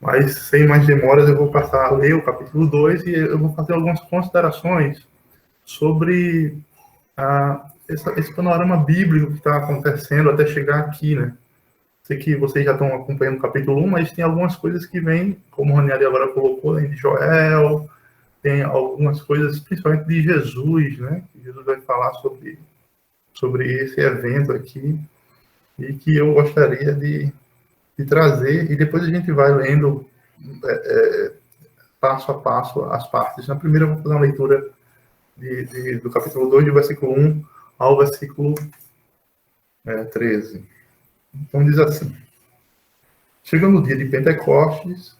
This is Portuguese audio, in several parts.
Mas, sem mais demoras, eu vou passar a ler o capítulo 2 e eu vou fazer algumas considerações sobre esse panorama bíblico que está acontecendo até chegar aqui, né? Sei que vocês já estão acompanhando o capítulo 1, mas tem algumas coisas que vêm, como o Ranieri agora colocou, né, de Joel, tem algumas coisas, principalmente de Jesus, né? Que Jesus vai falar sobre esse evento aqui, e que eu gostaria de trazer, e depois a gente vai lendo passo a passo as partes. Na primeira, eu vou fazer uma leitura do capítulo 2, do versículo 1 ao versículo 13. Então diz assim: chegando o dia de Pentecostes,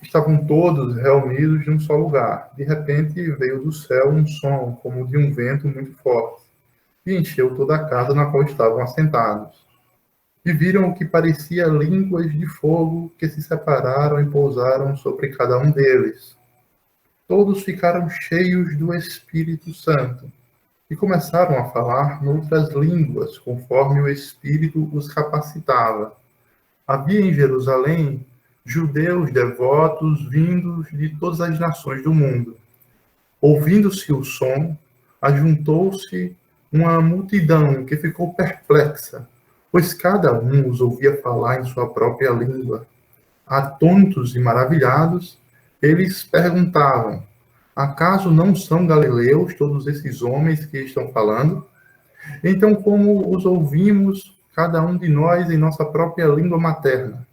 estavam todos reunidos em um só lugar. De repente veio do céu um som, como de um vento muito forte, e encheu toda a casa na qual estavam assentados. E viram o que parecia línguas de fogo que se separaram e pousaram sobre cada um deles. Todos ficaram cheios do Espírito Santo e começaram a falar noutras línguas, conforme o Espírito os capacitava. Havia em Jerusalém judeus devotos vindos de todas as nações do mundo. Ouvindo-se o som, ajuntou-se uma multidão que ficou perplexa, pois cada um os ouvia falar em sua própria língua. Atônitos e maravilhados, eles perguntavam: acaso não são galileus todos esses homens que estão falando? Então, como os ouvimos, cada um de nós em nossa própria língua materna?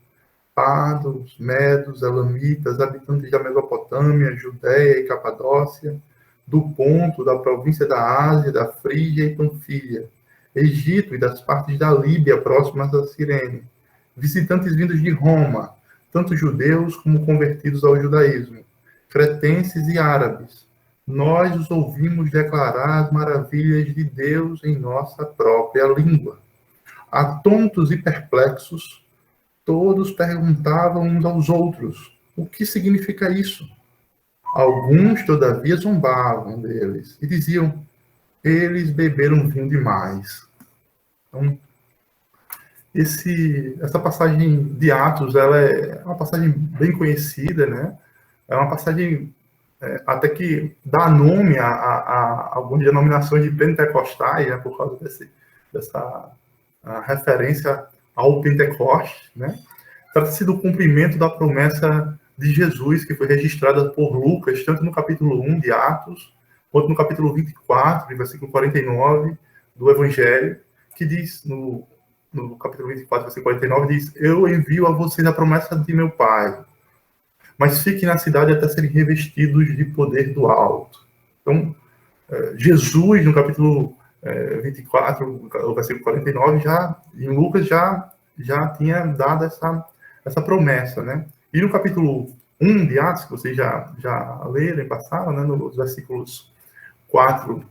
Pardos, medos, elamitas, habitantes da Mesopotâmia, Judéia e Capadócia, do Ponto, da província da Ásia, da Frígia e Panfilha, Egito e das partes da Líbia próximas a Cirene, visitantes vindos de Roma, tanto judeus como convertidos ao judaísmo, cretenses e árabes. Nós os ouvimos declarar as maravilhas de Deus em nossa própria língua. Atônitos e perplexos, todos perguntavam uns aos outros: o que significa isso? Alguns, todavia, zombavam deles e diziam: eles beberam vinho demais. Então, essa passagem de Atos, ela é uma passagem bem conhecida, né? É uma passagem até que dá nome a algumas denominações de pentecostais, né? Por causa dessa referência ao Pentecoste, né? Trata-se do cumprimento da promessa de Jesus, que foi registrada por Lucas, tanto no capítulo 1 de Atos, quanto no capítulo 24, versículo 49 do Evangelho, que diz, no capítulo 24, versículo 49, diz: eu envio a vocês a promessa de meu Pai, mas fiquem na cidade até serem revestidos de poder do alto. Então, Jesus, no capítulo 24, o versículo 49, em Lucas, já tinha dado essa promessa, né? E no capítulo 1 de Atos, que vocês já leram e passaram, né, nos versículos 4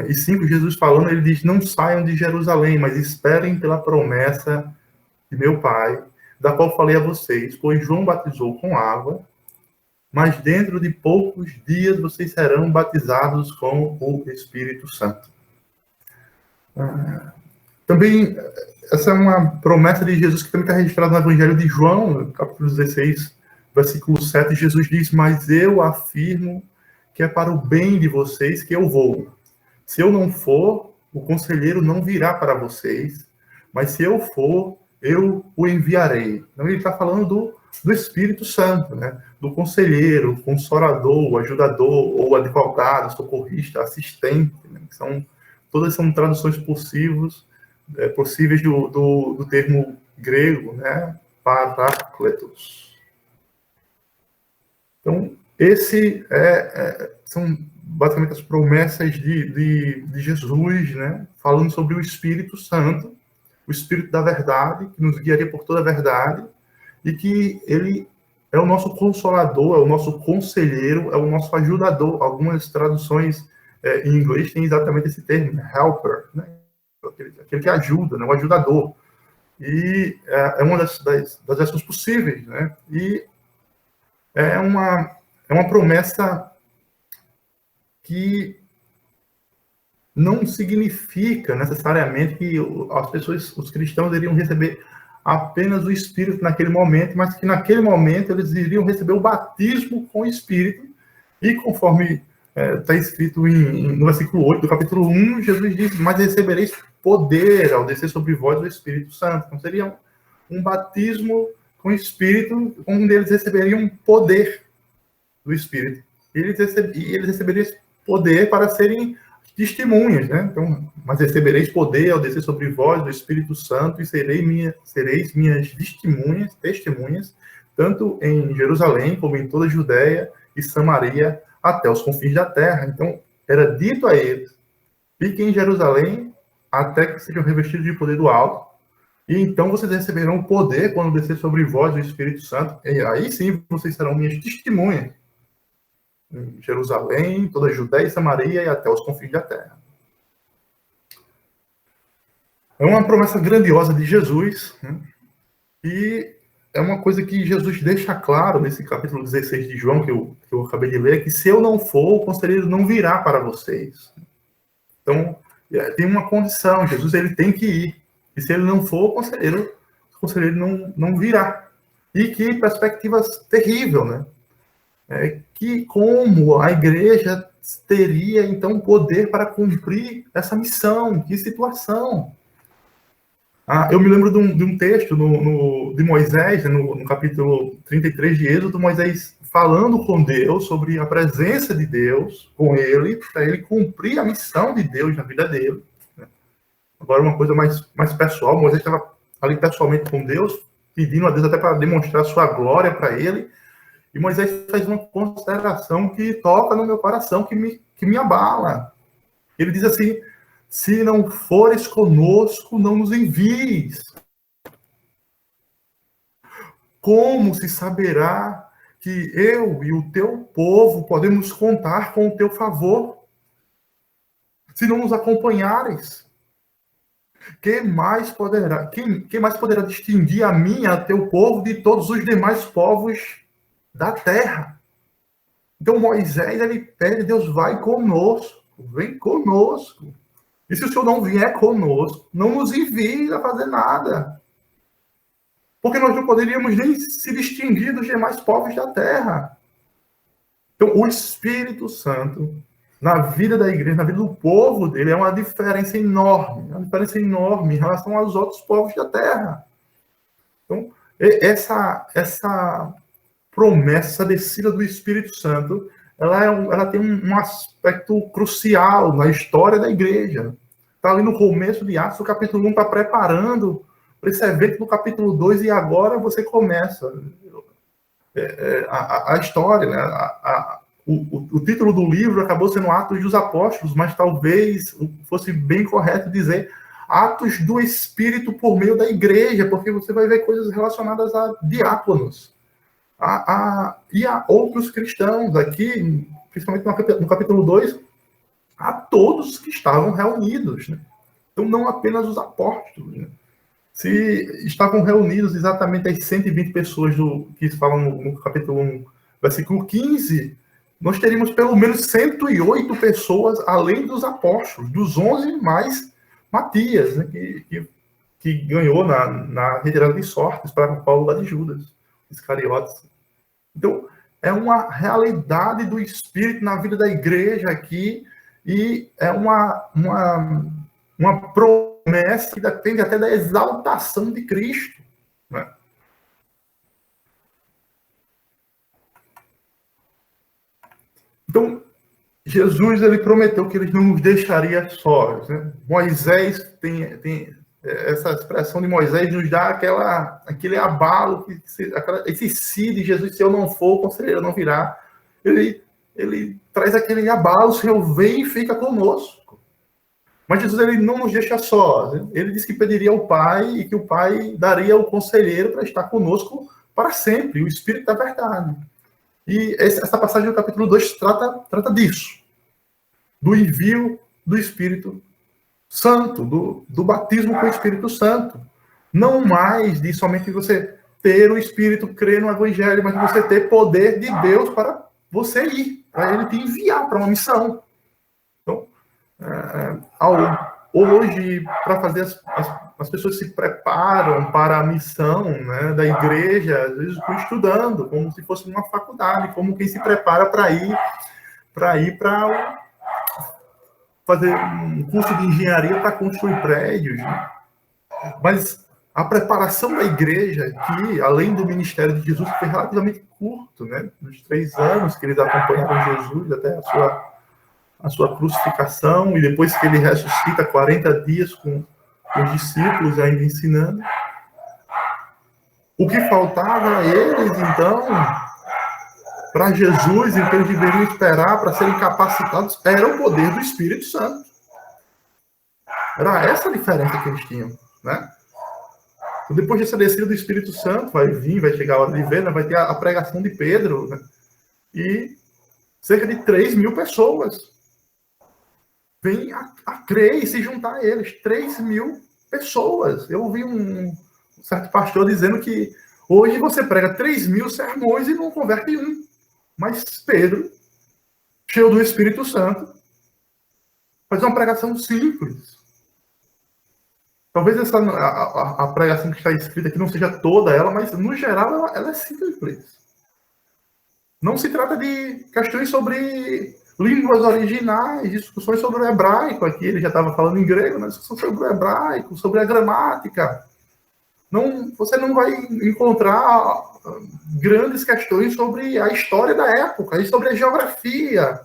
e 5, Jesus falando, ele diz: não saiam de Jerusalém, mas esperem pela promessa de meu Pai, da qual falei a vocês, pois João batizou com água, mas dentro de poucos dias vocês serão batizados com o Espírito Santo. Também, essa é uma promessa de Jesus que também está registrada no Evangelho de João, capítulo 16, versículo 7, Jesus diz: mas eu afirmo que é para o bem de vocês que eu vou. Se eu não for, o conselheiro não virá para vocês, mas se eu for, eu o enviarei. Então, ele está falando do Espírito Santo, né? Do conselheiro, consolador, ajudador, ou advogado, socorrista, assistente, né? Todas são traduções possíveis do termo grego, né? Parácletos. Então, são basicamente as promessas de Jesus, né? Falando sobre o Espírito Santo, o Espírito da verdade, que nos guiaria por toda a verdade, e que ele é o nosso consolador, é o nosso conselheiro, é o nosso ajudador. Algumas traduções em inglês têm exatamente esse termo, helper, né? Aquele que ajuda, né? O ajudador. E é uma das versões possíveis, né? E é uma promessa que não significa necessariamente que as pessoas, os cristãos, iriam receber apenas o Espírito naquele momento, mas que naquele momento eles iriam receber o batismo com o Espírito. E conforme está escrito no versículo 8 do capítulo 1, Jesus diz: mas recebereis poder ao descer sobre vós o Espírito Santo. Então seria um batismo com o Espírito, onde eles receberiam poder do Espírito. E eles receberiam esse poder para serem testemunhas, né? Então, mas recebereis poder ao descer sobre vós do Espírito Santo e sereis minhas testemunhas, tanto em Jerusalém como em toda a Judéia e Samaria, até os confins da terra. Então, era dito a eles: fiquem em Jerusalém até que sejam revestidos de poder do alto, e então vocês receberão poder quando descer sobre vós o Espírito Santo, e aí sim vocês serão minhas testemunhas em Jerusalém, toda a Judéia e Samaria e até os confins da terra. É uma promessa grandiosa de Jesus, né? E é uma coisa que Jesus deixa claro nesse capítulo 16 de João, que eu acabei de ler, que se eu não for, o conselheiro não virá para vocês. Então, tem uma condição: Jesus ele tem que ir. E se ele não for, o conselheiro não virá. E que perspectiva terrível, né? Que como a igreja teria, então, poder para cumprir essa missão? Que situação! Eu me lembro de um texto de Moisés, no capítulo 33 de Êxodo, Moisés falando com Deus sobre a presença de Deus com ele, para ele cumprir a missão de Deus na vida dele. Agora, uma coisa mais pessoal: Moisés estava ali pessoalmente com Deus, pedindo a Deus até para demonstrar sua glória para ele. E Moisés faz uma consideração que toca no meu coração, que me abala. Ele diz assim: se não fores conosco, não nos envies. Como se saberá que eu e o teu povo podemos contar com o teu favor, se não nos acompanhares? Quem mais poderá distinguir a mim e a teu povo de todos os demais povos da terra? Então Moisés, ele pede: Deus, vai conosco, vem conosco. E se o Senhor não vier conosco, não nos envie a fazer nada. Porque nós não poderíamos nem se distinguir dos demais povos da terra. Então, o Espírito Santo, na vida da igreja, na vida do povo dele, é uma diferença enorme. Em relação aos outros povos da terra. Então, essa promessa, essa descida do Espírito Santo, ela tem um aspecto crucial na história da igreja. Está ali no começo de Atos, o capítulo 1 está preparando para esse evento do capítulo 2, e agora você começa a história, né? O título do livro acabou sendo Atos dos Apóstolos, mas talvez fosse bem correto dizer Atos do Espírito por meio da igreja, porque você vai ver coisas relacionadas a diáconos, e a outros cristãos aqui, principalmente no capítulo 2, a todos que estavam reunidos, né? Então, não apenas os apóstolos, né? Se estavam reunidos exatamente as 120 pessoas que falam no capítulo 1, versículo 15, nós teríamos pelo menos 108 pessoas, além dos apóstolos, dos 11 mais Matias, né, que ganhou na retirada de sortes para Paulo lá de Judas, Iscariotes. Então, é uma realidade do Espírito na vida da igreja aqui, e é uma promessa que depende até da exaltação de Cristo, né? Então, Jesus, ele prometeu que ele não nos deixaria sós, né? Moisés tem essa expressão de Moisés nos dá aquele abalo, esse se de Jesus: se eu não for, o conselheiro não virá. Ele traz aquele abalo: o Senhor vem e fica conosco. Mas Jesus, ele não nos deixa sós. Ele disse que pediria ao Pai e que o Pai daria o conselheiro para estar conosco para sempre, o Espírito da verdade. E essa passagem do capítulo 2 trata disso, do envio do Espírito Santo, do batismo com o Espírito Santo. Não mais de somente você ter o Espírito, crer no Evangelho, mas de você ter poder de Deus para você ir, para ele te enviar para uma missão. Então, hoje, para fazer as as pessoas se preparam para a missão, né, da igreja, às vezes estudando, como se fosse uma faculdade, como quem se prepara para fazer um curso de engenharia para construir prédios, né? Mas a preparação da igreja aqui, além do ministério de Jesus, foi relativamente curto, né? Nos 3 anos que eles acompanharam Jesus até a sua crucificação, e depois que ele ressuscita, 40 dias com os discípulos ainda ensinando. O que faltava a eles, então, para Jesus, e o que eles deveriam esperar para serem capacitados, era o poder do Espírito Santo. Era essa a diferença que eles tinham, né? Depois dessa descida do Espírito Santo, vai chegar a hora de ver, né? Vai ter a pregação de Pedro, né? E cerca de 3.000 pessoas vêm a crer e se juntar a eles. 3.000 pessoas. Eu ouvi um certo pastor dizendo que hoje você prega 3.000 sermões e não converte um. Mas Pedro, cheio do Espírito Santo, faz uma pregação simples. Talvez a pregação que está escrita aqui não seja toda ela, mas no geral ela é simples. Não se trata de questões sobre línguas originais, discussões sobre o hebraico. Aqui ele já estava falando em grego, mas discussão sobre o hebraico, sobre a gramática. Não, você não vai encontrar grandes questões sobre a história da época e sobre a geografia.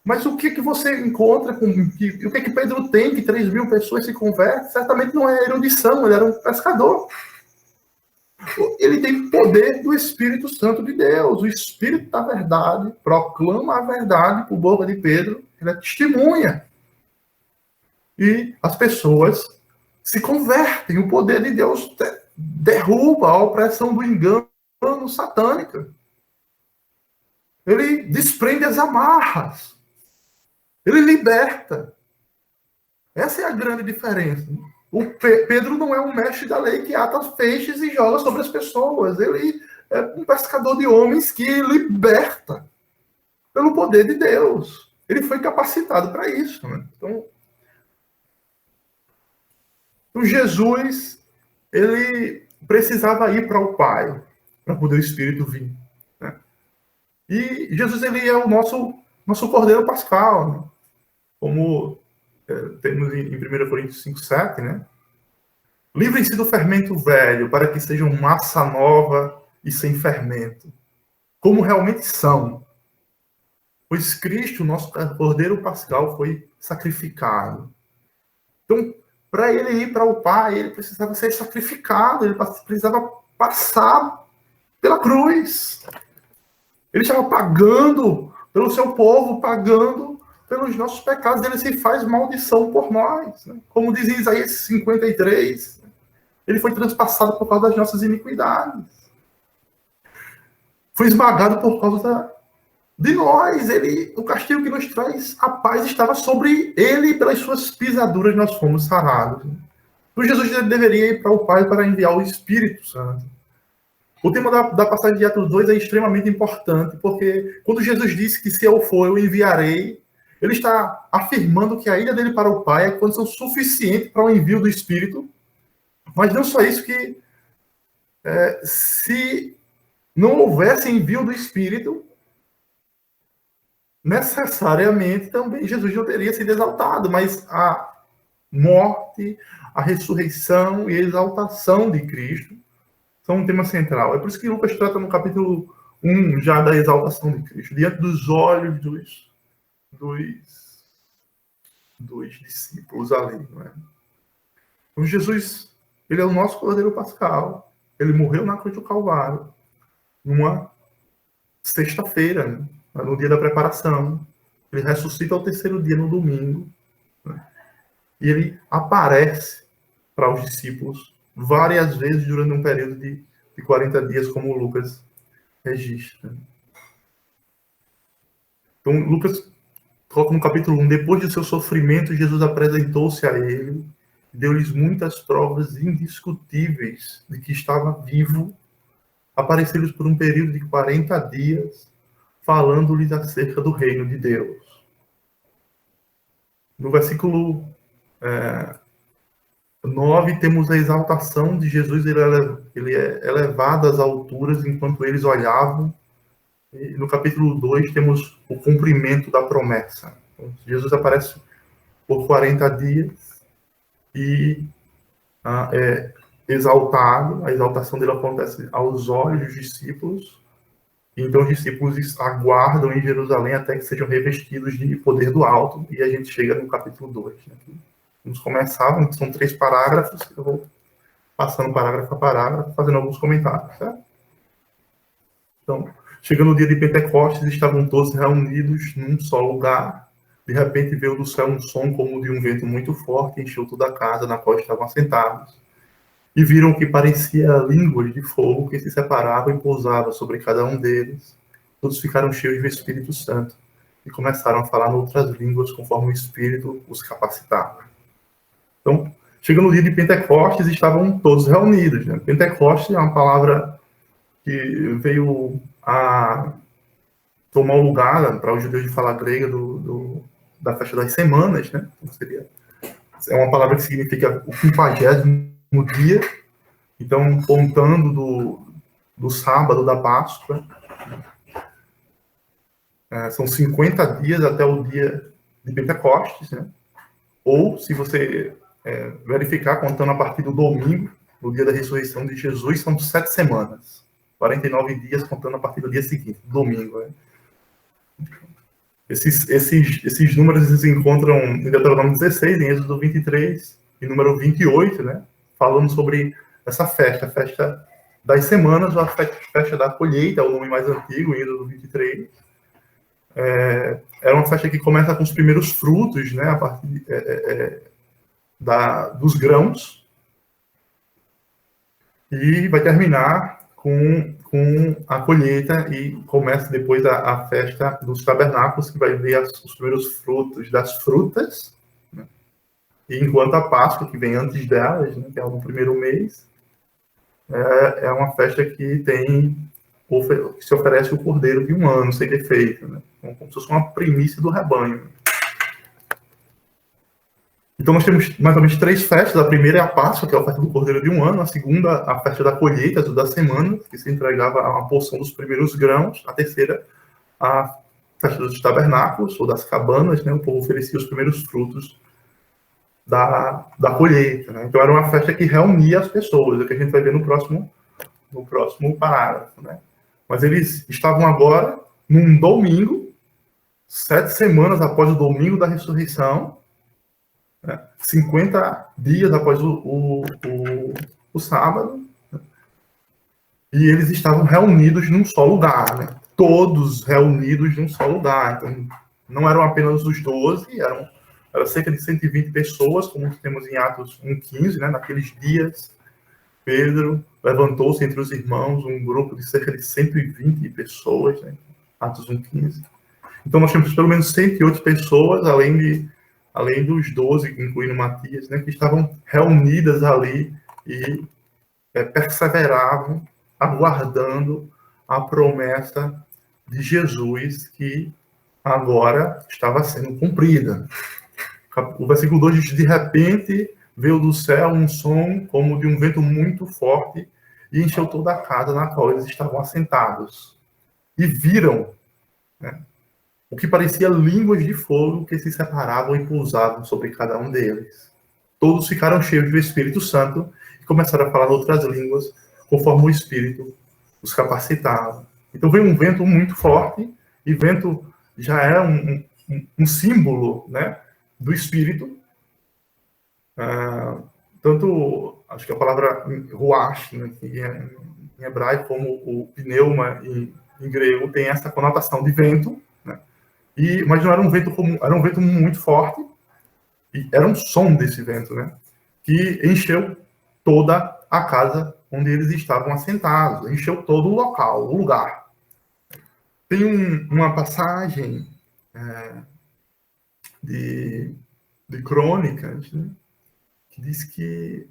Mas o que você encontra, o que Pedro tem, que 3.000 pessoas se convertem? Certamente não é erudição, ele era um pescador. Ele tem poder do Espírito Santo de Deus. O Espírito da verdade proclama a verdade por boca de Pedro, ele é testemunha. E as pessoas se convertem. O poder de Deus derruba a opressão do engano satânica. Ele desprende as amarras. Ele liberta. Essa é a grande diferença. O Pedro não é um mestre da lei que ata feixes e joga sobre as pessoas. Ele é um pescador de homens que liberta pelo poder de Deus. Ele foi capacitado para isso, né? Então, Jesus, ele precisava ir para o Pai para poder o Espírito vir, né? E Jesus, ele é o nosso Cordeiro Pascal, né? Como temos em 1 Coríntios 5:7, né? Livrem-se do fermento velho, para que sejam massa nova e sem fermento, como realmente são. Pois Cristo, nosso Cordeiro Pascal, foi sacrificado. Então, para ele ir para o Pai, ele precisava ser sacrificado, ele precisava passar pela cruz. Ele estava pagando pelo seu povo, pagando pelos nossos pecados. Ele se faz maldição por nós, né? Como diz Isaías 53, ele foi transpassado por causa das nossas iniquidades. Foi esmagado por causa de nós. O castigo que nos traz a paz estava sobre ele, e pelas suas pisaduras nós fomos sarados. Então Jesus deveria ir para o Pai para enviar o Espírito Santo. O tema da passagem de Atos 2 é extremamente importante, porque quando Jesus disse que se eu for, eu enviarei, ele está afirmando que a ida dele para o Pai é condição suficiente para o envio do Espírito. Mas não só isso, que se não houvesse envio do Espírito, necessariamente também Jesus não teria sido exaltado, mas a morte, a ressurreição e a exaltação de Cristo são um tema central. É por isso que Lucas trata no capítulo 1 já da exaltação de Cristo, diante dos olhos dos discípulos ali, não é? Então Jesus, ele é o nosso Cordeiro Pascal, ele morreu na cruz do Calvário, numa sexta-feira, né? No dia da preparação. Ele ressuscita ao terceiro dia, no domingo, né? E ele aparece para os discípulos várias vezes durante um período de 40 dias, como Lucas registra. Então, Lucas coloca no capítulo 1, depois de seu sofrimento, Jesus apresentou-se a ele, deu-lhes muitas provas indiscutíveis de que estava vivo, apareceu-lhes por um período de 40 dias, falando-lhes acerca do reino de Deus. No versículo 9, temos a exaltação de Jesus, ele é elevado às alturas enquanto eles olhavam. E no capítulo 2 temos o cumprimento da promessa. Então, Jesus aparece por 40 dias e é exaltado, a exaltação dele acontece aos olhos dos discípulos. Então os discípulos aguardam em Jerusalém até que sejam revestidos de poder do alto, e a gente chega no capítulo 2. Né? Vamos começar, são 3 parágrafos, eu vou passando parágrafo a parágrafo, fazendo alguns comentários. Certo? Então, chegando o dia de Pentecostes, estavam todos reunidos num só lugar. De repente veio do céu um som como de um vento muito forte, encheu toda a casa na qual estavam assentados. E viram que parecia línguas de fogo que se separavam e pousavam sobre cada um deles. Todos ficaram cheios do Espírito Santo e começaram a falar em outras línguas conforme o Espírito os capacitava. Então, chegando o dia de Pentecostes, estavam todos reunidos. Né? Pentecostes é uma palavra que veio a tomar o lugar, para os judeus de fala grega, da festa das semanas. Né? Então, é uma palavra que significa o 50º dia, então, contando do sábado da Páscoa, são 50 dias até o dia de Pentecostes, né? Ou, se você verificar, contando a partir do domingo, no dia da ressurreição de Jesus, são 7 semanas. 49 dias contando a partir do dia seguinte, domingo. Né? Esses números se encontram em Deuteronômio 16, em Êxodo 23, e número 28, né? Falando sobre essa festa, a festa das semanas, ou a festa da colheita, é o nome mais antigo, em Êxodo 23. É uma festa que começa com os primeiros frutos, né? A partir dos grãos, e vai terminar com a colheita, e começa depois a festa dos tabernáculos, que vai ver os primeiros frutos das frutas, né? E enquanto a Páscoa, que vem antes delas, né, que é no primeiro mês, é uma festa que se oferece o cordeiro de um ano sem defeito, né? Então, como se fosse uma primícia do rebanho. Então, nós temos mais ou menos 3 festas. A primeira é a Páscoa, que é a oferta do cordeiro de um ano. A segunda, a festa da colheita, da semana, que se entregava a porção dos primeiros grãos. A terceira, a festa dos tabernáculos, ou das cabanas, né? O povo oferecia os primeiros frutos da colheita. Né? Então, era uma festa que reunia as pessoas, é o que a gente vai ver no próximo parágrafo. Né? Mas eles estavam agora num domingo, 7 semanas após o domingo da ressurreição, 50 dias após o sábado, né? E eles estavam reunidos num só lugar, né? Todos reunidos num só lugar. Então, não eram apenas os 12, eram cerca de 120 pessoas, como temos em Atos 1,15, né? Naqueles dias, Pedro levantou-se entre os irmãos, um grupo de cerca de 120 pessoas, né? Atos 1,15. Então, nós temos pelo menos 108 pessoas, além dos 12, incluindo Matias, né, que estavam reunidas ali e perseveravam, aguardando a promessa de Jesus, que agora estava sendo cumprida. O versículo 2 diz: de repente veio do céu um som como de um vento muito forte e encheu toda a casa na qual eles estavam assentados. E viram, né, o que parecia línguas de fogo que se separavam e pousavam sobre cada um deles. Todos ficaram cheios do Espírito Santo e começaram a falar outras línguas, conforme o Espírito os capacitava. Então veio um vento muito forte, e vento já é um símbolo, né, do Espírito. Tanto, acho que a palavra ruach, né, em hebraico, como o pneuma em grego, tem essa conotação de vento, né? Mas não era um vento comum, era um vento muito forte, e era um som desse vento, né? Que encheu toda a casa onde eles estavam assentados, encheu todo o local, o lugar. Tem uma passagem de Crônicas, né, que diz que,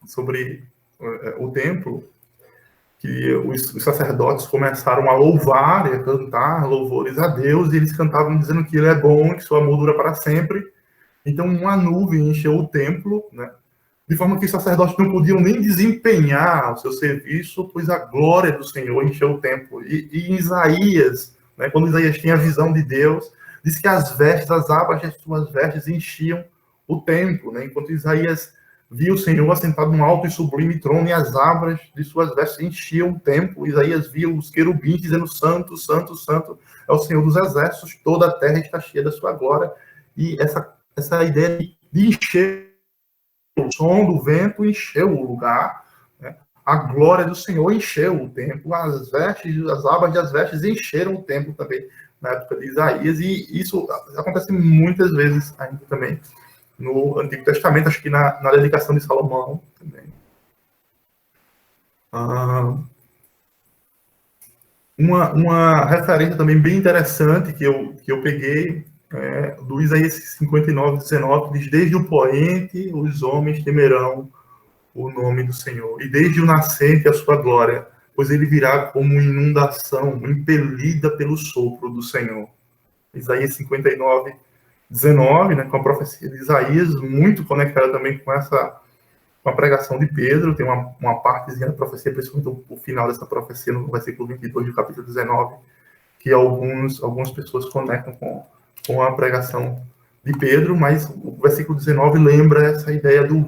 sobre o templo, que os sacerdotes começaram a louvar e a cantar louvores a Deus, e eles cantavam dizendo que Ele é bom, que sua amor dura para sempre. Então, uma nuvem encheu o templo, né, de forma que os sacerdotes não podiam nem desempenhar o seu serviço, pois a glória do Senhor encheu o templo. E em Isaías, né, quando Isaías tinha a visão de Deus, diz que as vestes, as abas das suas vestes enchiam o templo, né? Enquanto Isaías via o Senhor assentado num alto e sublime trono, e as abas de suas vestes enchiam o templo. Isaías via os querubins dizendo: Santo, Santo, Santo é o Senhor dos exércitos, toda a terra está cheia da sua glória. E essa ideia de encher, o som do vento encheu o lugar, né? A glória do Senhor encheu o templo, as vestes, as abas das vestes encheram o templo também na época de Isaías, e isso acontece muitas vezes ainda também no Antigo Testamento, acho que na dedicação de Salomão também. Uma referência também bem interessante que eu peguei do Isaías 59, 19, diz: desde o poente os homens temerão o nome do Senhor, e desde o nascente a sua glória, pois ele virá como inundação, impelida pelo sopro do Senhor. Isaías 59, 19, né, com a profecia de Isaías, muito conectada também com a pregação de Pedro. Tem uma partezinha da profecia, principalmente o final dessa profecia, no versículo 22 do capítulo 19, que algumas pessoas conectam com a pregação de Pedro, mas o versículo 19 lembra essa ideia de um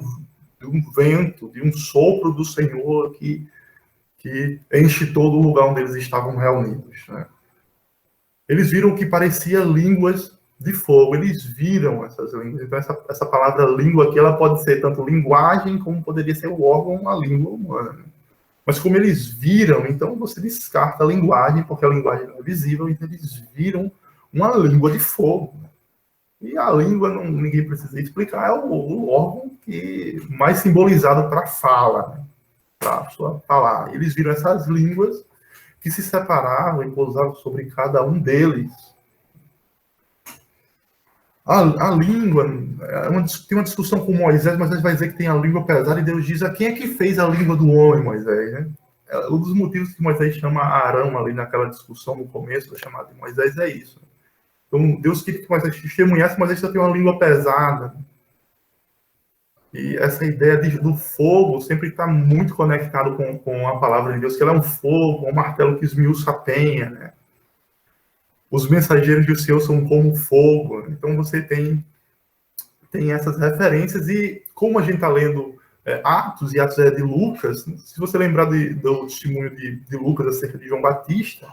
vento, de um sopro do Senhor que enche todo o lugar onde eles estavam reunidos, né? Eles viram que parecia línguas de fogo, eles viram essas línguas. Então, essa palavra língua aqui, ela pode ser tanto linguagem, como poderia ser o órgão, a língua humana. Mas como eles viram, então você descarta a linguagem, porque a linguagem não é visível, então eles viram uma língua de fogo. E a língua, ninguém precisa explicar, é o órgão mais simbolizado para a fala, né? Para a pessoa falar. Eles viram essas línguas que se separavam e pousavam sobre cada um deles. A língua, tem uma discussão com Moisés, mas Moisés vai dizer que tem a língua pesada, e Deus diz: quem é que fez a língua do homem, Moisés? Né? Um dos motivos que Moisés chama Arão ali naquela discussão no começo da chamada de Moisés é isso. Então, Deus queria que Moisés testemunhasse, mas ele só tem uma língua pesada. E essa ideia do fogo sempre está muito conectado com a palavra de Deus, que ela é um fogo, um martelo que esmiuça a penha, né? Os mensageiros do Senhor são como fogo. Então você tem essas referências, e como a gente está lendo Atos, e Atos é de Lucas, se você lembrar do testemunho de Lucas acerca de João Batista,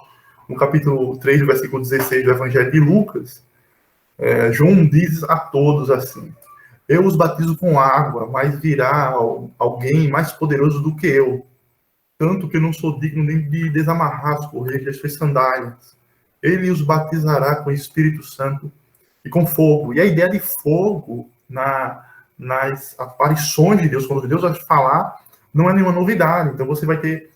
no capítulo 3, versículo 16 do Evangelho de Lucas, João diz a todos assim: eu os batizo com água, mas virá alguém mais poderoso do que eu, tanto que eu não sou digno nem de desamarrar as correias das suas sandálias. Ele os batizará com o Espírito Santo e com fogo. E a ideia de fogo nas aparições de Deus, quando Deus vai falar, não é nenhuma novidade. Então você vai ter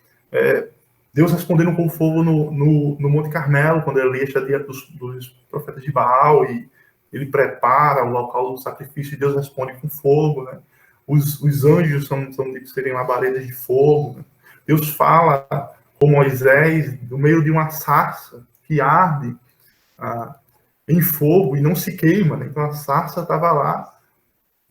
Deus respondendo com fogo no Monte Carmelo, quando Elias está diante dos profetas de Baal, e ele prepara o local do sacrifício, e Deus responde com fogo, né? Os anjos são de serem labaredas de fogo, né? Deus fala com Moisés no meio de uma sarça que arde em fogo e não se queima, né? Então a sarça estava lá,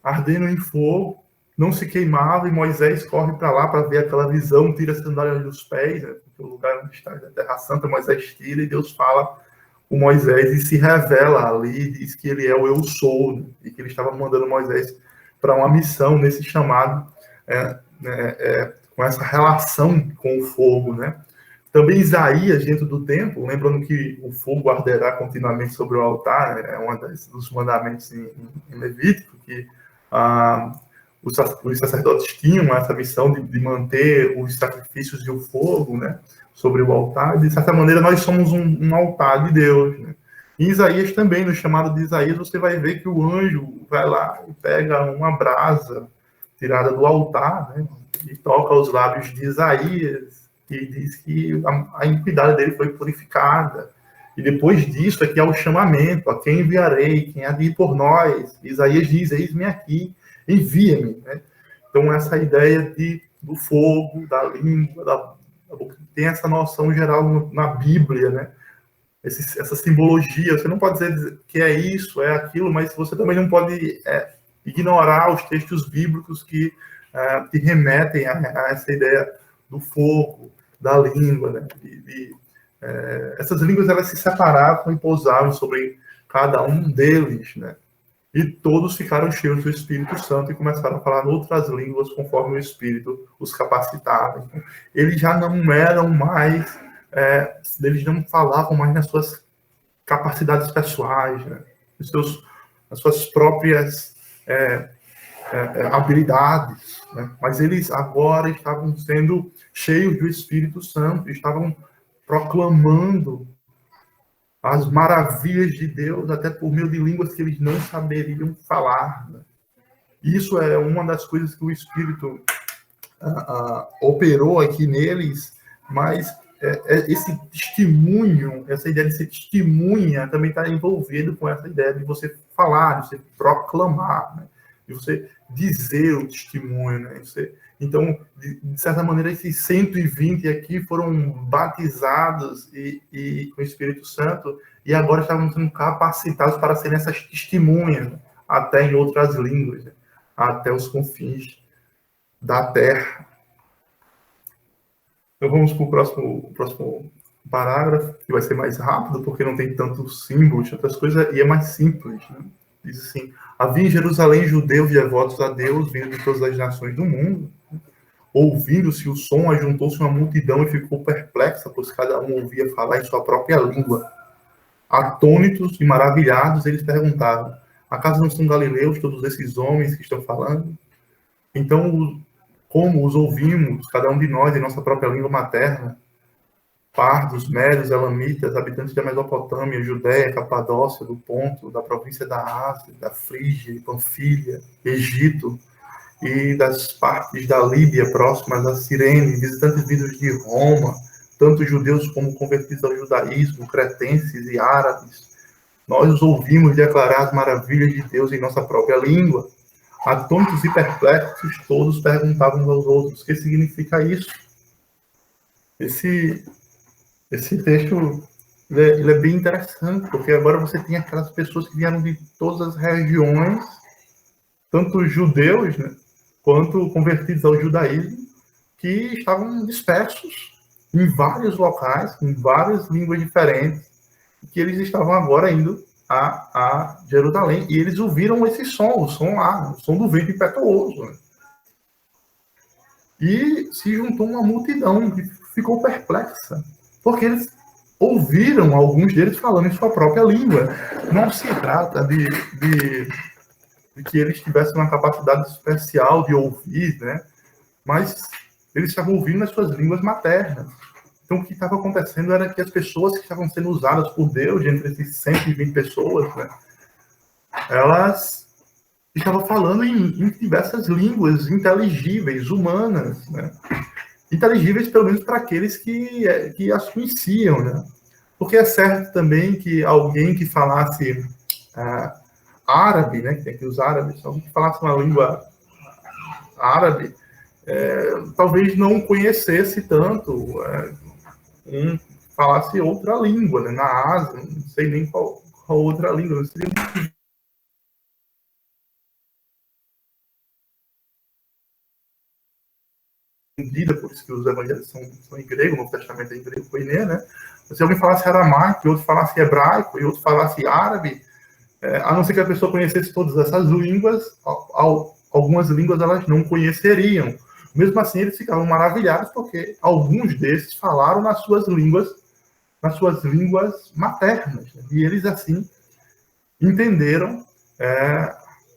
ardendo em fogo, não se queimava, e Moisés corre para lá para ver aquela visão, tira as sandálias dos pés, né? Porque o lugar onde está a Terra Santa, Moisés tira, e Deus fala com Moisés e se revela ali, diz que ele é o Eu Sou, né? E que ele estava mandando Moisés para uma missão nesse chamado, com essa relação com o fogo, né? Também Isaías, dentro do templo, lembrando que o fogo arderá continuamente sobre o altar, é um dos mandamentos em Levítico, que os sacerdotes tinham essa missão de manter os sacrifícios e o fogo, né, sobre o altar. De certa maneira, nós somos um altar de Deus, né? Em Isaías também, no chamado de Isaías, você vai ver que o anjo vai lá e pega uma brasa tirada do altar, né, e toca aos lábios de Isaías, e diz que a iniquidade dele foi purificada. E depois disso aqui é o chamamento: a quem enviarei, quem há de ir por nós? Isaías diz: eis-me aqui, envia-me, né? Então essa ideia do fogo, da língua, da boca, tem essa noção geral na Bíblia, né? Essa simbologia, você não pode dizer que é isso, é aquilo, mas você também não pode ignorar os textos bíblicos que remetem a essa ideia do fogo, da língua, né? Essas línguas, elas se separavam e pousavam sobre cada um deles, né? E todos ficaram cheios do Espírito Santo e começaram a falar outras línguas conforme o Espírito os capacitava. Então, eles já não eram mais, eles não falavam mais nas suas capacidades pessoais, né? As suas próprias habilidades, né? Mas eles agora estavam sendo cheios do Espírito Santo, estavam proclamando as maravilhas de Deus, até por meio de línguas que eles não saberiam falar, né? Isso é uma das coisas que o Espírito operou aqui neles, mas esse testemunho, essa ideia de ser testemunha, também está envolvido com essa ideia de você falar, de você proclamar, né? De você dizer o testemunho, né? Então, de certa maneira, esses 120 aqui foram batizados com o Espírito Santo e agora estavam sendo capacitados para serem essas testemunhas, né? Até em outras línguas, né? Até os confins da terra. Então, vamos para o próximo parágrafo, que vai ser mais rápido, porque não tem tantos símbolos, tantas coisas, e é mais simples, né? Diz assim: havia em Jerusalém judeus e devotos a Deus, vindo de todas as nações do mundo. Ouvindo-se o som, ajuntou-se uma multidão e ficou perplexa, pois cada um ouvia falar em sua própria língua. Atônitos e maravilhados, eles perguntavam: acaso não são galileus todos esses homens que estão falando? Então, como os ouvimos, cada um de nós, em nossa própria língua materna? Pardos, médios, elamitas, habitantes da Mesopotâmia, Judéia, Capadócia, do Ponto, da província da Ásia, da Frígia, Panfilha, Egito, e das partes da Líbia próximas a Cirene, visitantes vindos de Roma, tanto judeus como convertidos ao judaísmo, cretenses e árabes. Nós os ouvimos declarar as maravilhas de Deus em nossa própria língua. Atônitos e perplexos, todos perguntavam uns aos outros: o que significa isso? Esse texto ele é bem interessante, porque agora você tem aquelas pessoas que vieram de todas as regiões, tanto judeus, né, quanto convertidos ao judaísmo, que estavam dispersos em vários locais, em várias línguas diferentes, que eles estavam agora indo a Jerusalém, e eles ouviram esse som, o som lá, o som do vento impetuoso, né? E se juntou uma multidão que ficou perplexa, porque eles ouviram alguns deles falando em sua própria língua. Não se trata de que eles tivessem uma capacidade especial de ouvir, né? Mas eles estavam ouvindo nas suas línguas maternas. Então, o que estava acontecendo era que as pessoas que estavam sendo usadas por Deus, entre esses 120 pessoas, né, elas estavam falando em diversas línguas inteligíveis, humanas, né? Inteligíveis, pelo menos, para aqueles que as conheciam, né? Porque é certo também que alguém que falasse árabe, né, que tem aqui os árabes, alguém que falasse uma língua árabe, talvez não conhecesse tanto, falasse outra língua, né? Na Ásia, não sei nem qual outra língua, não seria entendida, por isso que os evangelhos são em grego, o Novo Testamento é em grego, koiné, né? Se alguém falasse aramaico, e outro falasse hebraico, e outro falasse árabe, a não ser que a pessoa conhecesse todas essas línguas, algumas línguas elas não conheceriam. Mesmo assim, eles ficavam maravilhados, porque alguns desses falaram nas suas línguas maternas, né? E eles, assim, entenderam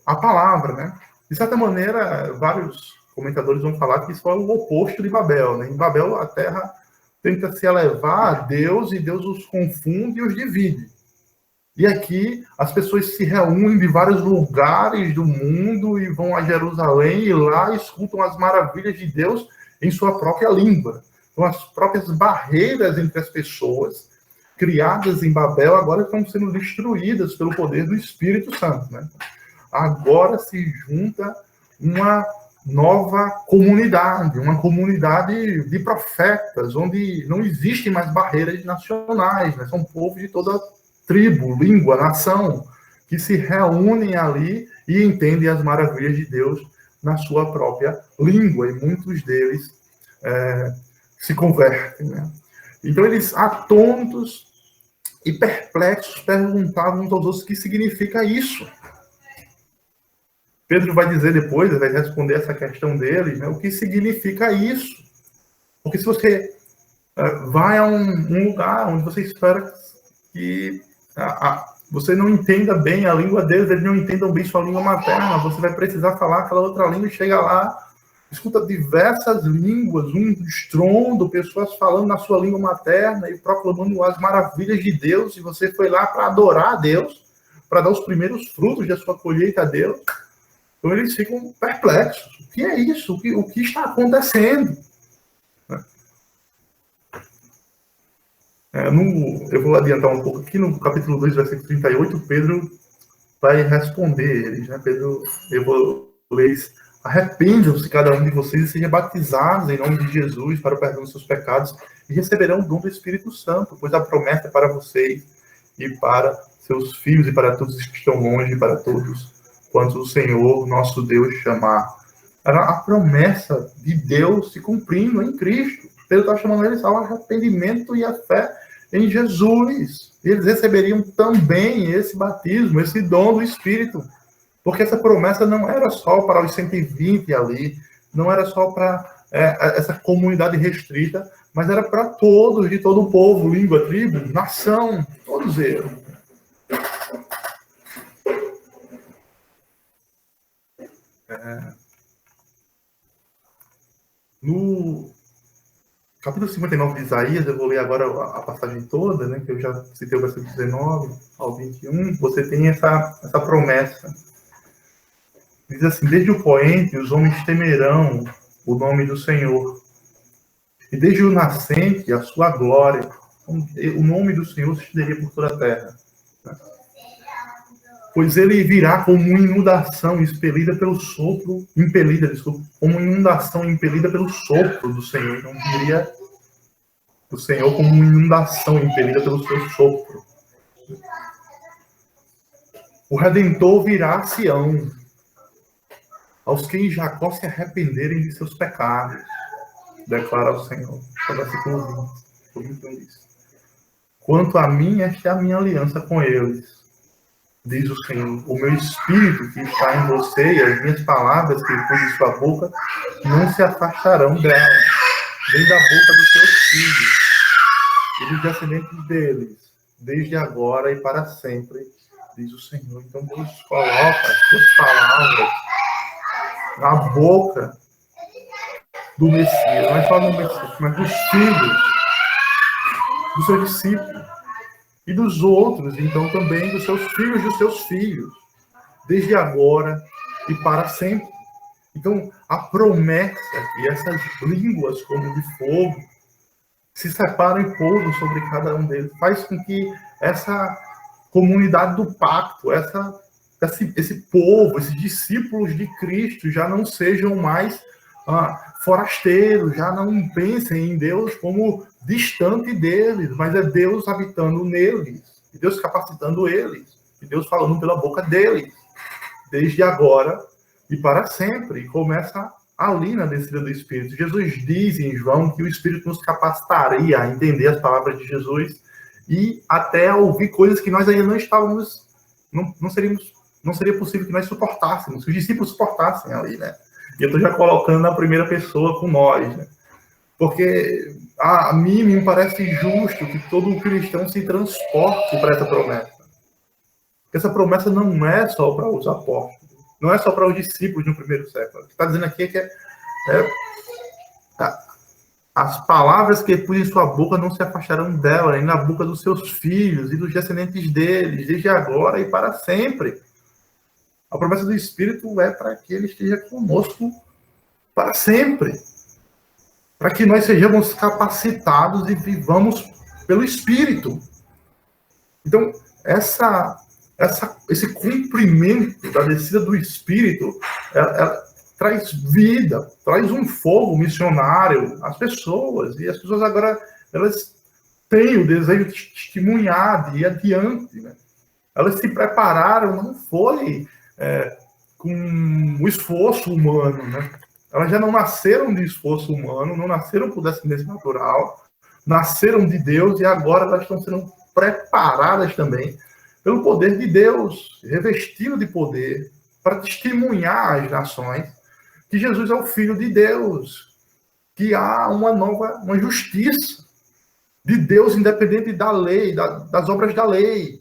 a palavra, né? De certa maneira, vários comentadores vão falar que isso é o oposto de Babel, né? Em Babel, a terra tenta se elevar a Deus e Deus os confunde e os divide. E aqui as pessoas se reúnem de vários lugares do mundo e vão a Jerusalém e lá escutam as maravilhas de Deus em sua própria língua. Então, as próprias barreiras entre as pessoas criadas em Babel agora estão sendo destruídas pelo poder do Espírito Santo, né? Agora se junta uma nova comunidade, uma comunidade de profetas, onde não existem mais barreiras nacionais, né? São povos de toda tribo, língua, nação, que se reúnem ali e entendem as maravilhas de Deus na sua própria língua, e muitos deles se convertem, né? Então eles, atônitos e perplexos, perguntavam uns aos outros o que significa isso. Pedro vai dizer depois, vai responder essa questão deles, né, o que significa isso. Porque se você vai a um lugar onde você espera que você não entenda bem a língua deles, eles não entendam bem sua língua materna, você vai precisar falar aquela outra língua e chega lá, escuta diversas línguas, um estrondo, pessoas falando na sua língua materna e proclamando as maravilhas de Deus, e você foi lá para adorar a Deus, para dar os primeiros frutos da sua colheita a Deus. Então eles ficam perplexos. O que é isso? O que está acontecendo? Eu vou adiantar um pouco aqui, no capítulo 2, versículo 38, Pedro vai responder eles, né? Pedro, eu vou ler isso. Arrependam-se cada um de vocês e sejam batizados em nome de Jesus para o perdão dos seus pecados e receberão o dom do Espírito Santo, pois a promessa é para vocês e para seus filhos e para todos os que estão longe e para todos quantos o Senhor, nosso Deus, chamar. Era a promessa de Deus se cumprindo em Cristo. Pedro está chamando eles ao arrependimento e à fé em Jesus. Eles receberiam também esse batismo, esse dom do Espírito. Porque essa promessa não era só para os 120 ali, não era só para essa comunidade restrita, mas era para todos, de todo o povo, língua, tribo, nação, todos eles. No capítulo 59 de Isaías, eu vou ler agora a passagem toda, né, que eu já citei o versículo 19 ao 21, você tem essa promessa. Diz assim: desde o poente os homens temerão o nome do Senhor, e desde o nascente a sua glória. O nome do Senhor se estenderia por toda a terra. Pois ele virá como inundação expelida pelo sopro, como inundação impelida pelo sopro do Senhor. Então, diria o Senhor como uma inundação impelida pelo seu sopro. O Redentor virá a Sião, aos que em Jacó se arrependerem de seus pecados, declara o Senhor. Versículo 20 diz: quanto a mim, esta é a minha aliança com eles, diz o Senhor. O meu espírito que está em você e as minhas palavras que pus em sua boca não se afastarão dela, nem da boca dos seus filhos e dos descendentes deles, desde agora e para sempre, diz o Senhor. Então Deus coloca as suas palavras na boca do Messias, não é só do Messias, mas dos filhos, dos seus discípulos e dos outros, então também dos seus filhos e dos seus filhos, desde agora e para sempre. Então, a promessa e essas línguas como de fogo se separam e pousam sobre cada um deles, faz com que essa comunidade do pacto, esse povo, esses discípulos de Cristo já não sejam mais forasteiros, já não pensem em Deus como distante deles, mas é Deus habitando neles, e Deus capacitando eles, e Deus falando pela boca deles, desde agora e para sempre. E começa ali na descida do Espírito. Jesus diz em João que o Espírito nos capacitaria a entender as palavras de Jesus e até a ouvir coisas que nós ainda não estávamos, não seria possível que nós suportássemos, que os discípulos suportassem ali, né? E eu estou já colocando na primeira pessoa com nós, né? Porque a mim me parece justo que todo cristão se transporte para essa promessa. Porque essa promessa não é só para os apóstolos, não é só para os discípulos no primeiro século. O que está dizendo aqui é que as palavras que pus em sua boca não se afastarão dela, nem na boca dos seus filhos e dos descendentes deles, desde agora e para sempre. A promessa do Espírito é para que ele esteja conosco para sempre. Para que nós sejamos capacitados e vivamos pelo Espírito. Então, esse cumprimento da descida do Espírito ela traz vida, traz um fogo missionário às pessoas. E as pessoas agora elas têm o desejo de testemunhar, de ir adiante, né? Elas se prepararam, não foi com o esforço humano, né? Elas já não nasceram de esforço humano, não nasceram por descendência natural, nasceram de Deus e agora elas estão sendo preparadas também pelo poder de Deus, revestido de poder, para testemunhar às nações que Jesus é o Filho de Deus, que há uma justiça de Deus independente da lei, das obras da lei,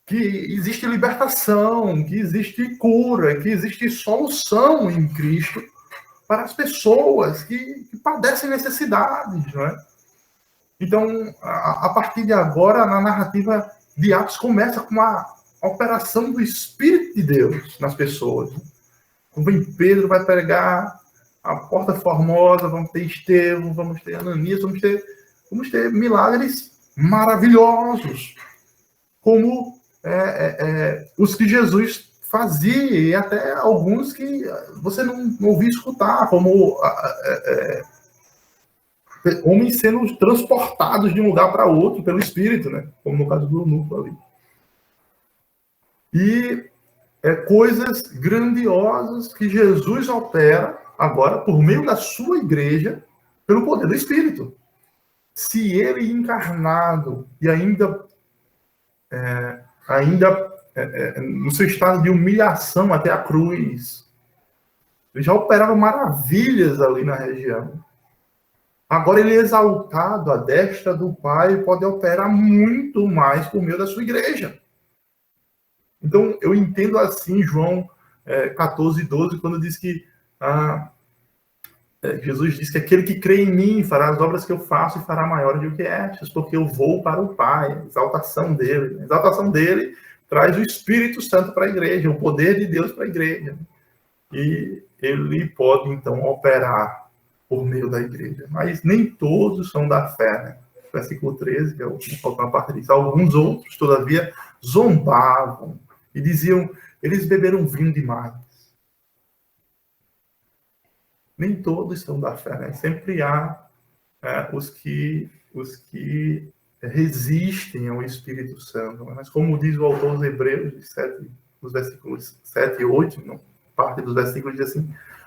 que existe libertação, que existe cura, que existe solução em Cristo para as pessoas que padecem necessidades, não é? Então, a partir de agora, na narrativa de Atos começa com a operação do Espírito de Deus nas pessoas. Quando vem Pedro, vai pregar a Porta Formosa, vamos ter Estevão, vamos ter Ananias, vamos ter milagres maravilhosos, como os que Jesus fazia, e até alguns que você não ouvia escutar, como homens sendo transportados de um lugar para outro pelo Espírito, né? Como no caso do eunuco ali. E coisas grandiosas que Jesus opera agora por meio da sua igreja pelo poder do Espírito. Se ele encarnado e ainda no seu estado de humilhação até a cruz, ele já operava maravilhas ali na região. Agora ele é exaltado à destra do Pai, pode operar muito mais por meio da sua igreja. Então, eu entendo assim João 14:12, quando diz que Jesus diz que aquele que crê em mim fará as obras que eu faço e fará maiores do que estas, porque eu vou para o Pai. A exaltação dele. A exaltação dele traz o Espírito Santo para a igreja, o poder de Deus para a igreja. E ele pode, então, operar por meio da igreja. Mas nem todos são da fé, né? Versículo 13, que é a última parte disso. Alguns outros, todavia, zombavam e diziam, eles beberam vinho demais. Nem todos são da fé, né? Sempre há os que resistem ao Espírito Santo. Mas como diz o autor dos Hebreus, dos versículos 7 e 8, não, parte dos versículos diz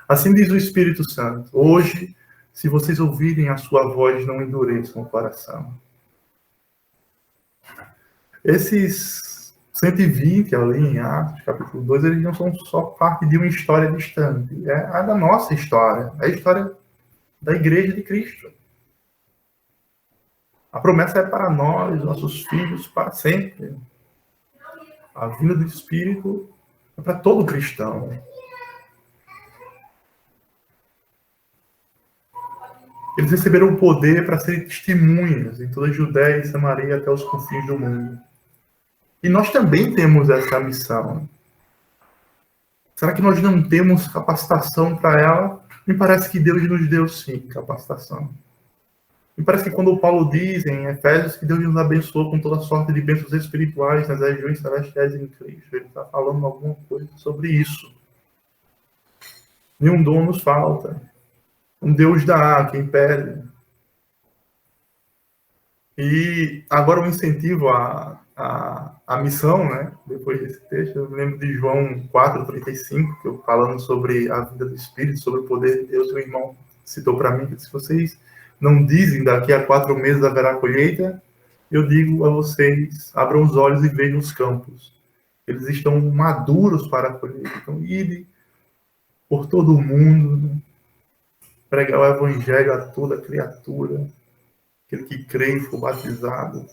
assim diz o Espírito Santo, hoje, se vocês ouvirem a sua voz, não endureçam o coração. Esses 120 ali em Atos, capítulo 2, eles não são só parte de uma história distante. É a da nossa história. É a história da Igreja de Cristo. A promessa é para nós, nossos filhos, para sempre. A vinda do Espírito é para todo cristão. Eles receberam o poder para serem testemunhas em toda a Judéia e Samaria até os confins do mundo. E nós também temos essa missão. Será que nós não temos capacitação para ela? Me parece que Deus nos deu, sim, capacitação. Me parece que quando o Paulo diz em Efésios que Deus nos abençoou com toda sorte de bênçãos espirituais nas regiões celestiais em Cristo, ele está falando alguma coisa sobre isso. Nenhum dom nos falta. Um Deus dá a quem pede. E agora um incentivo à missão, né? Depois desse texto, eu me lembro de João 4:35, que eu falando sobre a vida do Espírito, sobre o poder de Deus, o irmão citou para mim, que se vocês não dizem daqui a 4 meses haverá colheita, eu digo a vocês, abram os olhos e vejam os campos. Eles estão maduros para a colheita. Então, ide por todo o mundo, né? Pregar o evangelho a toda criatura. Aquele que crê e for batizado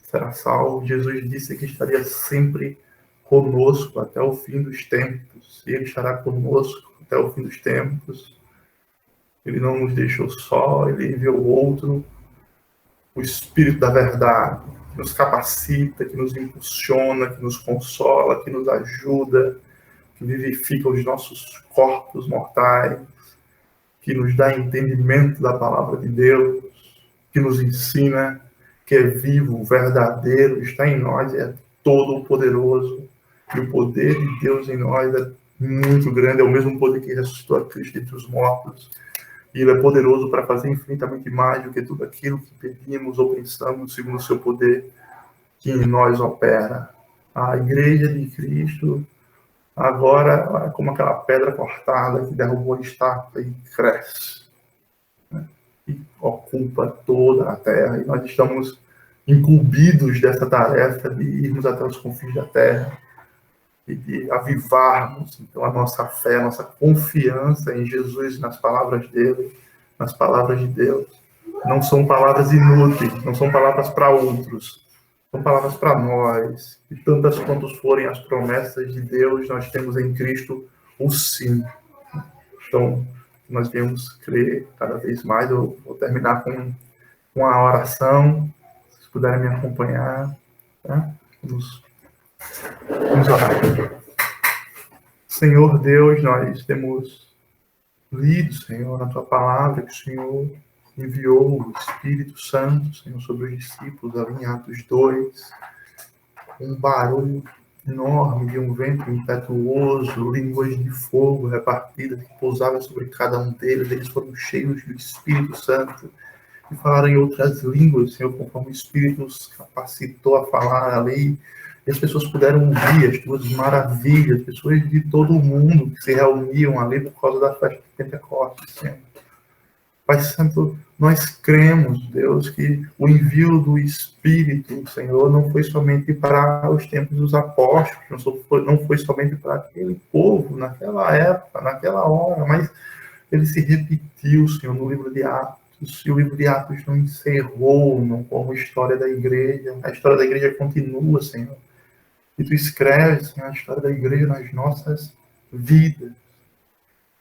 será salvo. Jesus disse que estaria sempre conosco até o fim dos tempos. E ele estará conosco até o fim dos tempos. Ele não nos deixou só, ele enviou outro, o Espírito da verdade, que nos capacita, que nos impulsiona, que nos consola, que nos ajuda, que vivifica os nossos corpos mortais, que nos dá entendimento da palavra de Deus, que nos ensina que é vivo, verdadeiro, está em nós, é todo poderoso. E o poder de Deus em nós é muito grande, é o mesmo poder que ressuscitou a Cristo entre os mortos. E ele é poderoso para fazer infinitamente mais do que tudo aquilo que pedimos ou pensamos, segundo o seu poder que em nós opera. A Igreja de Cristo Agora, como aquela pedra cortada que derrubou a estátua e cresce, né? E ocupa toda a terra. E nós estamos incumbidos dessa tarefa de irmos até os confins da terra e de avivarmos, então, a nossa fé, a nossa confiança em Jesus, nas palavras dele, nas palavras de Deus. Não são palavras inúteis, não são palavras para outros, são palavras para nós. E tantas quantas forem as promessas de Deus, nós temos em Cristo o sim. Então, nós devemos crer cada vez mais. Eu vou terminar com a oração, se vocês puderem me acompanhar, tá? Vamos orar. Senhor Deus, nós temos lido, Senhor, na Tua palavra, que o Senhor enviou o Espírito Santo, Senhor, sobre os discípulos, ali em Atos 2, um barulho enorme de um vento impetuoso, línguas de fogo repartidas que pousavam sobre cada um deles, eles foram cheios do Espírito Santo e falaram em outras línguas, Senhor, conforme o Espírito os capacitou a falar ali, e as pessoas puderam ouvir as tuas maravilhas, pessoas de todo o mundo que se reuniam ali por causa da festa de Pentecostes, Senhor. Pai Santo, nós cremos, Deus, que o envio do Espírito, Senhor, não foi somente para os tempos dos apóstolos, não foi somente para aquele povo, naquela época, naquela hora, mas ele se repetiu, Senhor, no livro de Atos. E o livro de Atos não encerrou, não como história da igreja. A história da igreja continua, Senhor. E tu escreves, Senhor, a história da igreja nas nossas vidas.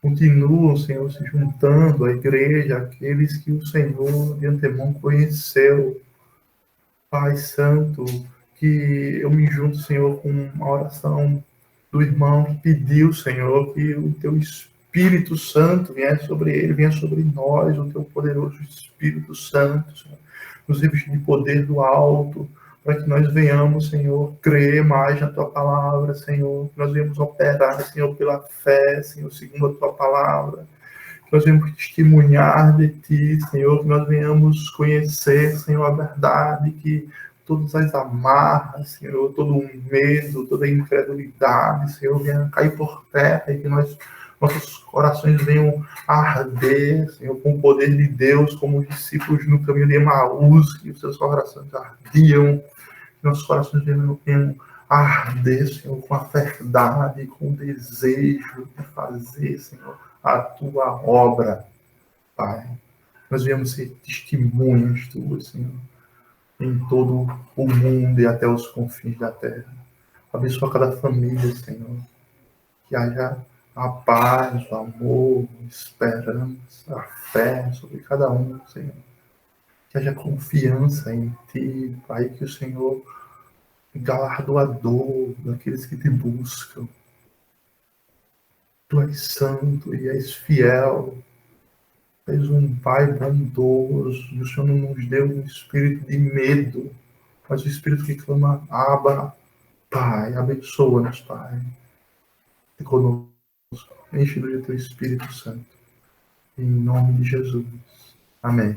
Continuam, Senhor, se juntando à igreja, aqueles que o Senhor de antemão conheceu. Pai Santo, que eu me junto, Senhor, com uma oração do irmão que pediu, Senhor, que o teu Espírito Santo venha sobre ele, venha sobre nós, o teu poderoso Espírito Santo, Senhor, nos revestir de poder do alto, para que nós venhamos, Senhor, crer mais na tua palavra, Senhor, que nós venhamos operar, Senhor, pela fé, Senhor, segundo a tua palavra, que nós venhamos testemunhar de ti, Senhor, que nós venhamos conhecer, Senhor, a verdade, que todas as amarras, Senhor, todo o medo, toda a incredulidade, Senhor, venha cair por terra e que nossos corações venham arder, Senhor, com o poder de Deus, como os discípulos no caminho de Emaús, que os seus corações ardiam, que nossos corações venham arder, Senhor, com a verdade, com o desejo de fazer, Senhor, a tua obra, Pai. Nós viemos ser testemunhas tuas, Senhor, em todo o mundo e até os confins da terra. Abençoa cada família, Senhor. Que haja a paz, o amor, a esperança, a fé sobre cada um, Senhor. Que haja confiança em Ti, Pai, que o Senhor é galardoador daqueles que Te buscam. Tu és santo e és fiel. Tu és um Pai bondoso. E o Senhor não nos deu um espírito de medo, mas o espírito que clama, Abba, Pai, abençoa-nos, Pai. E conosco, enche-nos de Teu Espírito Santo. Em nome de Jesus. Amém.